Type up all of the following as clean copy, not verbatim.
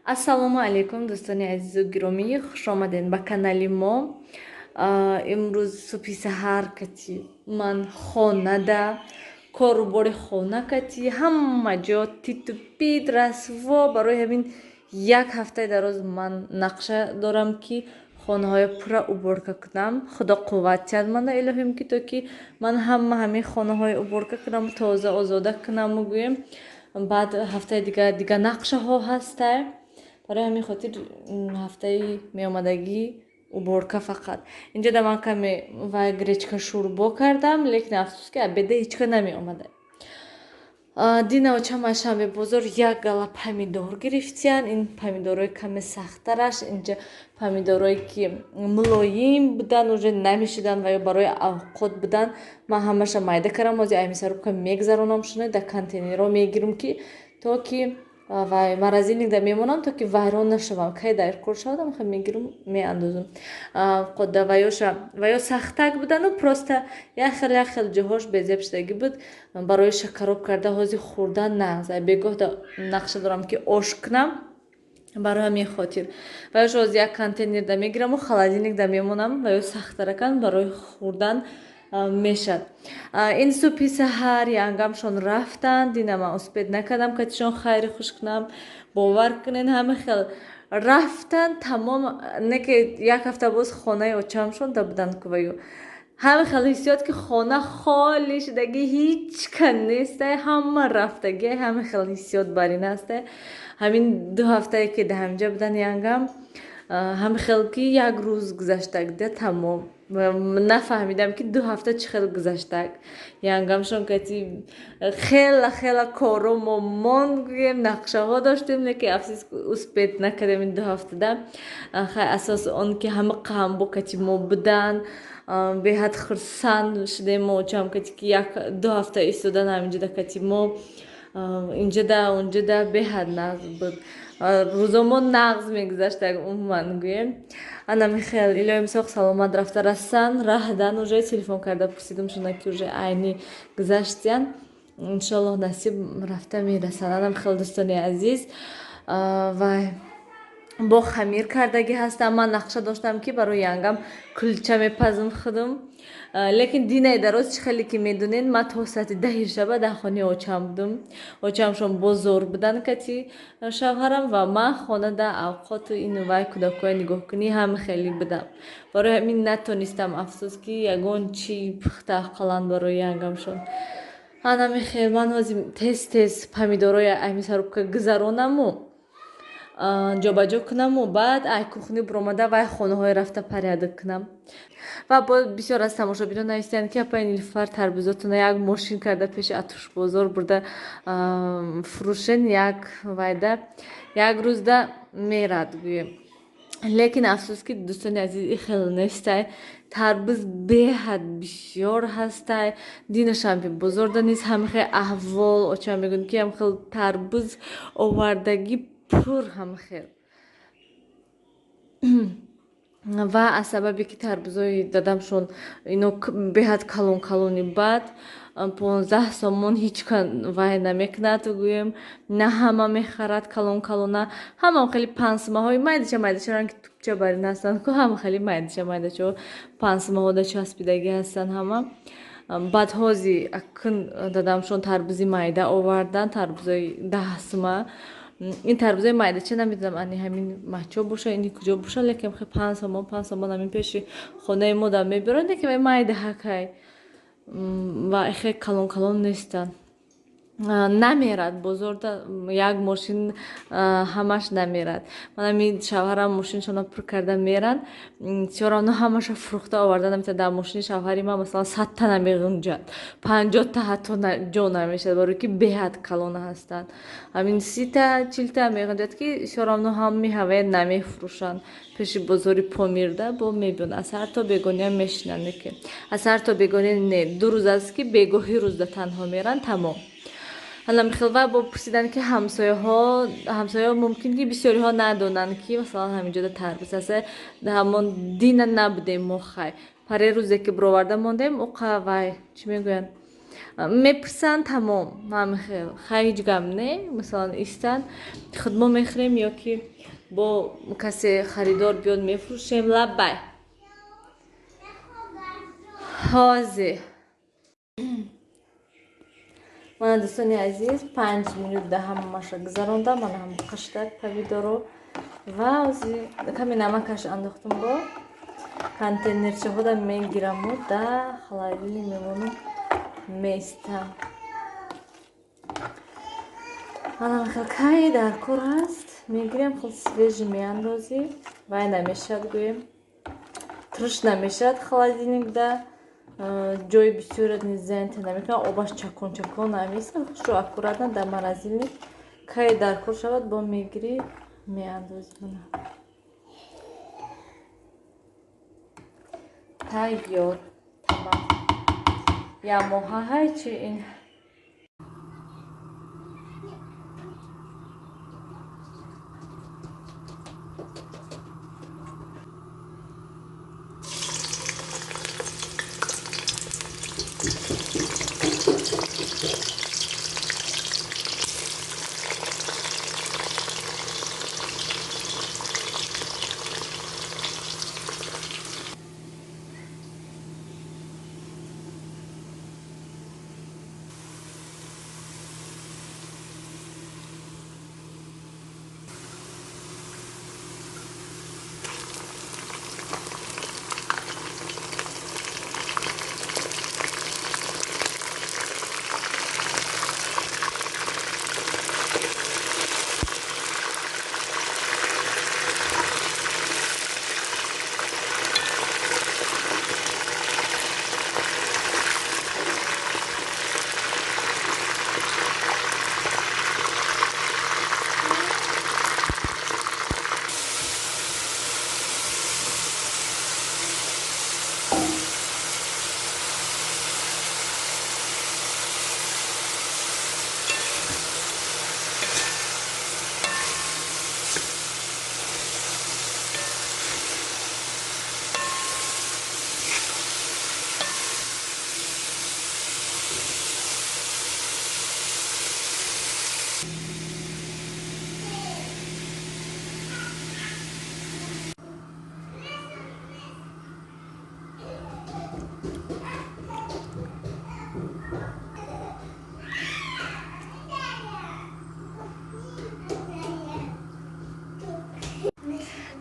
Ассалому алейкум, дӯстони азизу гиромӣ, хуш омадед ба канали мо. Имрӯз субҳи саҳар кати ман хонада корубори хона кати ҳама ҷо титу пит расво. Барои ҳамин як ҳафтаи дароз ман нақша дорам ки хонаҳои пурра уборка кунам. Худо қувват диҳад мана илоҳим ки то ки ман ҳамин хонаҳои уборка кунам, тоза озода кунам. Гӯем баъд ҳафтаи дига нақшаҳо ҳастай. Барои ҳамин хотир ҳафтаи меомадагӣ уборка фақат. Инҷа да ман каме вай гречка шӯрбо кардам, лекин афсӯс ки абеда ҳечка намеомада. Дина очама шанбе бозор як гала помидор гирифтиян. Ин помидорҳои каме сахтараш, инҷа помидорҳое ки мулоим будан, уже намешидан ва ё барои авқот будан, ман ҳамаша майда кардам. ҳозир аймисарубка мегзаронам шуно да контейнерҳо мегирам ки то ки вай маразилник да мемонам, то ки вайрон нашавам. Кай дар кор шавадам ха мегирам меандозам. Қода ва ё сахтак будану просто яхел ҷоҳош безеб шудагӣ буд. Барои шакароб карда ҳозир хӯрдан нағз. Бегоҳ да нақша дорам ки ош кунам. Барои ҳамин хотир ва ёш ҳозир як контейнер да мегираму холодильник да мемонам ва ё сахтаракан барои хӯрдан мешад. Ин субҳи саҳар янгамшон рафтанд. Дина ман успед накардам катишон хайри хуш кунам. Бовар кунед ҳама хел рафтанд тамом. Не ки як ҳафта боз хонаи очамшон да буданд куваю. ҳама хел ҳиссиёт ки хона холӣ шудагӣ, ҳеҷ кан нестай, ҳама рафтагӣ, ҳама хел ҳиссиёт бар ин астае. Ҳамин 2 ҳафтае ки даҳамҷа будан янгам ҳама хел ки як рӯз гузаштаг да тамом. Нафаҳмидам ки 2 ҳафта чӣ хел гузаштаг. Янгамшон кати хела коро мо монд, гӯем нақшаҳо доштем, лекин афсӯс успед накардем ин 2 ҳафтада. Хай асоси он ки ҳама қаҳамбо кати мо буданд. Беҳад хурсанд шудем мо очам кати ки 2 ҳафта истодан ҳаминҷа да кати мо инҷада унҷада беҳад нағз буд. Рӯзомо нағз мегузаштаг умуман гӯем. Ана михел илоҳим соғ саломат рафта рассан. Раҳдан уже телефон карда пурсидам шуна ки уже айни гузаштиян. Иншоаллоҳ насиб рафта мерасан. Ана михел дӯстони азиз вай бо хамир кардагӣ ҳастам. Ман нақша доштам ки барои янгам кулча мепазм худам. Лекин динаи дароз чӣ хеле ки медонед, ман то соати 10 шаба дар хонаи очам будам. Очамшон бозор будан кати шавҳарам ва ман хонада авқоту ину вай кӯдакҳои нигоҳкунӣ ҳама хеле будам. Барои ҳамин натонистам афсӯс ки ягон чӣ пухта қаланд барои янгамшон. Ана мехел ман ҳозир тез помидорҳои аймисарубка гузаронаму ҷобаҷо кунаму баъд ай кухни буромада вай хонаҳои рафта порядок кунам. Ва бисёр аз тамошобинон наистиянд ки апа Нилуфар тарбузотуна як мошин карда пеши Атуш бозор бурда фурӯшен, як вайда як рӯзда мерад гӯем. Лекин афсӯс ки дӯстони азиз и хел нестай. Тарбуз беҳад бисёр ҳастай. Динашам би бозорда низ ҳамахел аҳвол очам мегӯянд ки ҳамахел тарбуз овардагӣ пур ҳамахел. Ва аз сабабе ки тарбузои дадамшон ино беҳад калони бад 15 сомон ҳечкан вай намекунад гӯем. На ҳама мехарад калона. Ҳамам хели пансумаҳои майдачаран ки тупча барин ҳастанд ку ҳама хели майдачо пансумаҳо да часпидагӣ ҳастанд ҳама. Баъд ҳозир акун дадамшон тарбузи майда овардан, тарбузои 10 сума. Ин тарбузои майдача намедонам ани ҳамин маҳчо боша, ини куҷо боша, лекин 5 сомон ҳамин пеши хонаи мо да мебаранд, лекин вай майда ҳакай ва хе калон нестанд. Намерад бозорда як мошин ҳамаш намерад. Ман ҳамин шавҳарам мошинашона пур карда меранд. сиёрамно ҳамаша фурӯхта оварда наметавад. Дар мошини шавҳари ман масалан 100 та намеғунҷад, 50 та ҳатто ҷо намешад, барои ки беҳад калона ҳастанд. Ҳамин 30 та 40 та меғунҷад ки сиёрамно ҳами ҳаваи намефурӯшанд. Пеши бозори Помирда бо мебинад аз ҳар то бегониям мешинанд, лекин аз ҳар то бегония не, 2 рӯз аст ки бегоҳи рӯзда танҳо меранд тамом. ҳала михелва бо пурсиданд ки ҳамсояҳо мумкин ки бисёриҳо надонанд ки масалан ҳаминҷода тарбуз аст. ҳамон дина набудем мо хай. Паре рӯзе ки бироварда мондем уқа вай чӣ мегӯянд мепурсанд тамом. Хай ҳеҷ гап не. Масалан истанд худмо мехӯрем ё ки бо касе харидор биёд мефурӯшем. Лаббай ҳозир. мана дӯстони азиз 5 минут да ҳамаша гузарондам. мана ҳам қаштак помидоро ва ҳозир каме намакаш андохтам, бо контейнерчаҳода мегираму да холодильник мемонам, меистам. мана кай дар кор ҳаст мегирем, хел свежи меандозӣ, вай намешад, гӯем турш намешад холодильник да ҷои бисёре занята намекунад, обаш чакон чакон намеса, хушро аккуратно дар морозилник кай дар кор шавад, бо мегирӣ меандозӣ. мана тайёр. тамом. ямоҳа ҳайчи ин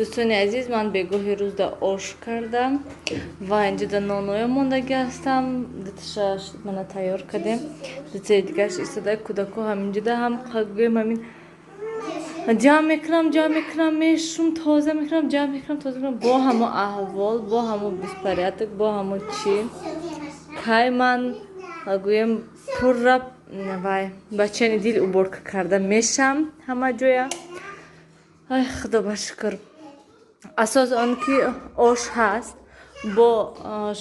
дӯстони азиз, ман бегоҳи рӯз да ош кардам ва инҷа да ноноё мондагӣ ҳастам. диташаш мана тайёр кардем. дитаи дигараш истода, кӯдако ҳаминҷа да ҳам гӯем ҳамин ҷамъ мекунам, мешум тоза мекунам, ҷамъ мекунам, тоза мекунам, бо ҳамо аҳвол, бо ҳамо беспорядок, бо ҳамо чӣ кай ман гӯем пурра вай бачани дил уборка карда мешам ҳама ҷоя. ай худо ба шукр. асос он ки ош ҳаст, бо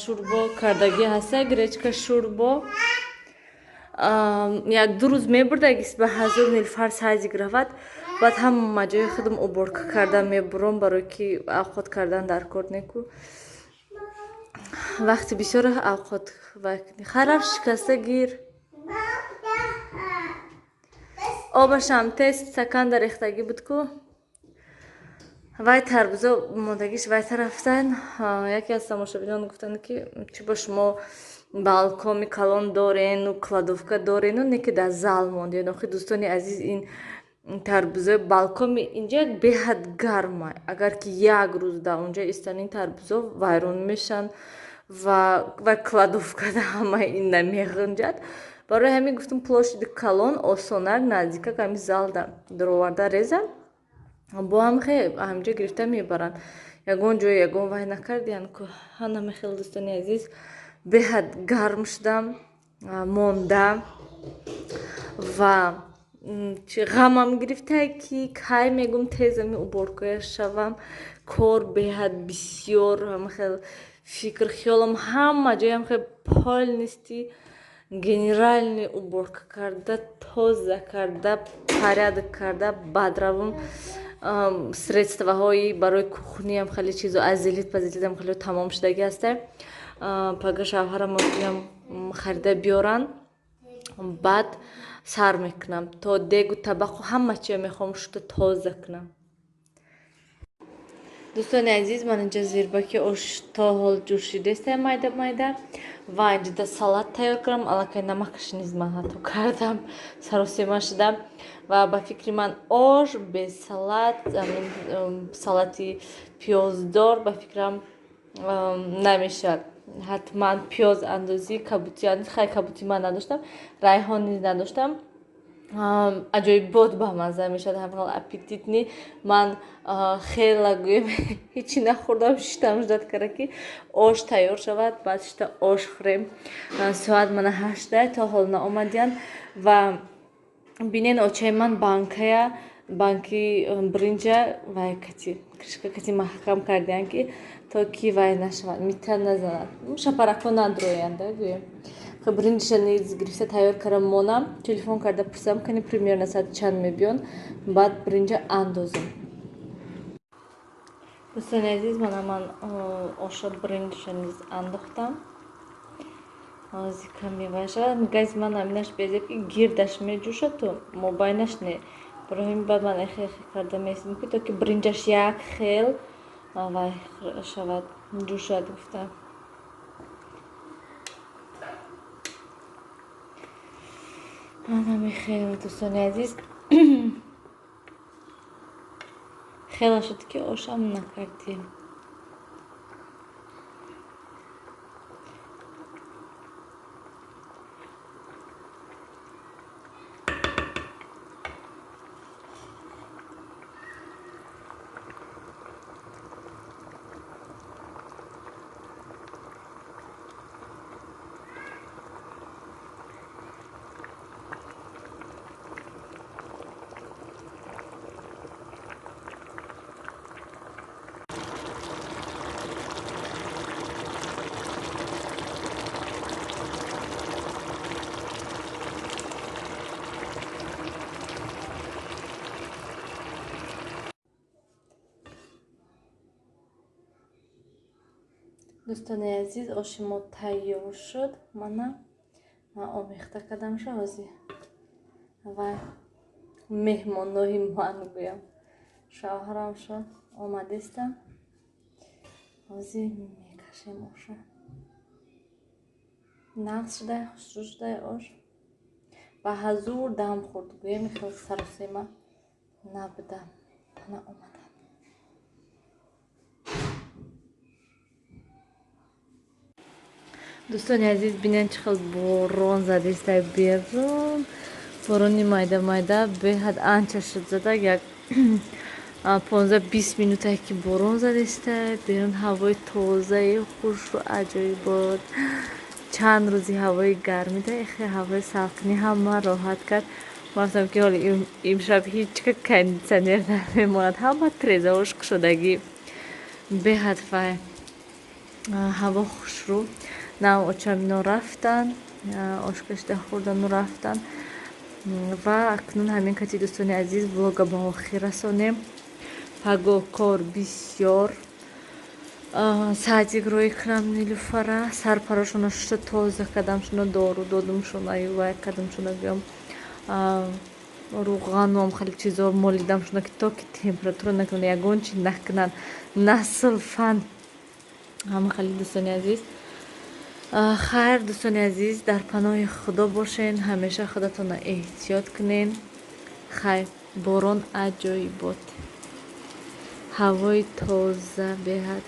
шӯрбо кардагӣ ҳаста, гречка шӯрбо 1-2 рӯз мебурдагист ба 1000 нилфар сайзик равад, баъд ҳама ҷои худам уборка карда мебурам, барои ки авқот кардан дар кор неку. вақти бисёре авқот харар шикаста гир. обашам тест стаканда рехтагӣ буд ку. вай тарбузо мондагиш вайтар рафтан. яке аз тамошобинон гуфтанд ки чӣ ба шумо балкони калон дорену кладовка дорену не ки дар зал мондед. охи дӯстони азиз, ин тарбузои балкони инҷа беҳад гарма. агар ки як рӯз дар онҷа истани тарбузо вайрон мешан ва кладовкада ҳама ин намеғунҷад. барои ҳамин гуфтам площади калон осонак наздика ками зал дуроварда резан, бо ҳам хел ҳамҷа гирифта мебаранд. ягон ҷои ягон вай накардиянд ку. ҳанаме хел дӯстони азиз, беҳад гарм шудам, монда ва ғамам гирифтае ки кай мегум тезами уборкоя шавам. кор беҳад бисёр, ҳама хел фикр хиёлам ҳама ҷоям хел полнисти генеральни уборка карда, тоза карда, порядок карда, бадравум средстваҳои барои кухниам хеле чизо азилит пазилитам хеле тамом шудагӣ ҳаста. пага шавҳарам гӯям харида биёранд, баъд сар мекунам то дегу табақу ҳама чия мехоҳам шуда тоза кунам. دوستان عزیز من اینجا زیرباکی ош то ҳол ҷӯш шидестаям майда майда ва инҷода салат тайёр кардам. Аллакай намакаш низ ман ҳатто кардам, саросима шудам ва ба фикри ман ош без салат, салати пиёздор ба фикрам намешавад. ҳатман пиёз андози кабути, хай кабути ман надоштам, райҳон низ надоштам. аҷоибот ба мазза мешавад, ҳамқал аппетитни. Ман хела гӯем ҳечи нахӯрдам, шиштам ждат кара ки ош тайёр шавад, баъд шишта ош хӯрем. Соат мана 8 то ҳол наомадиянд ва бинен очаи ман банкая, банки бринҷа вай кати кришка кати маҳкам кардиянд ки то ки вай нашавад, мита назанад, шапаракҳо надроянд гӯем. бринҷиша низ гирифта тайёр кардам монам, телефон карда пурсам кани примерно саати чанд мебиён, баъд бринҷа андозам. дӯстони азиз ман оша бринҷиша низ андохтам. каме вай шавад, мегӯяд ман аминаш безеб ки гирдаш меҷӯшад, то мобайнаш не. Барои ҳамин баъд ман эхе карда месим ки то ки бринҷаш як хел вай шавад, ҷӯшад гуфтам. хел дӯстони азиз хела шуд ки ошам накардем. дӯстони азиз оши мо тайёр шуд. Ман омехта кардамша ҳозир ва меҳмонҳои ман гӯям шавҳарам шуд омадестам. ҳозир мекашем оша. нағз шудай, хушрӯ шудай ош. ба ҳазур дам хӯрд гӯем, хел саросема набудам. Ана омадам. дӯстони азиз бинен чӣ хел борон задестаи берун. борони майда майда беҳад анча шуд зада, як 15-20 минутае ки борон задестаи берун. ҳавои тозаи хушу аҷоибот. чанд рӯзи ҳавои гармида, эхе ҳавои салқини ҳама роҳат кард. мафтам ки ҳоли имшаб ҳеч кондитсионер намемонад, ҳама треза ошқ шудагӣ. беҳад вай ҳаво хушрӯ. Нам очамино рафтан, ошкашида хӯрдану рафтан ва акнун ҳамин кати дӯстони азиз влога ба охир расонем. пагоҳ кор бисёр. садик рӯй кунам нилуфара, сарпарашона шуша тоза кардамшона, дору додумшона, ювай кардамшона гӯям. руғануам хеле чизо молидамшона ки то ки температура накунад, ягон чи накунад, насулфан. ҳама хеле дӯстони азиз. хайр дӯстони азиз, дар паноҳи худо бошен, ҳамеша худатонро эҳтиёт кунен. хайр, борон аҷоибот, ҳавои тоза беҳад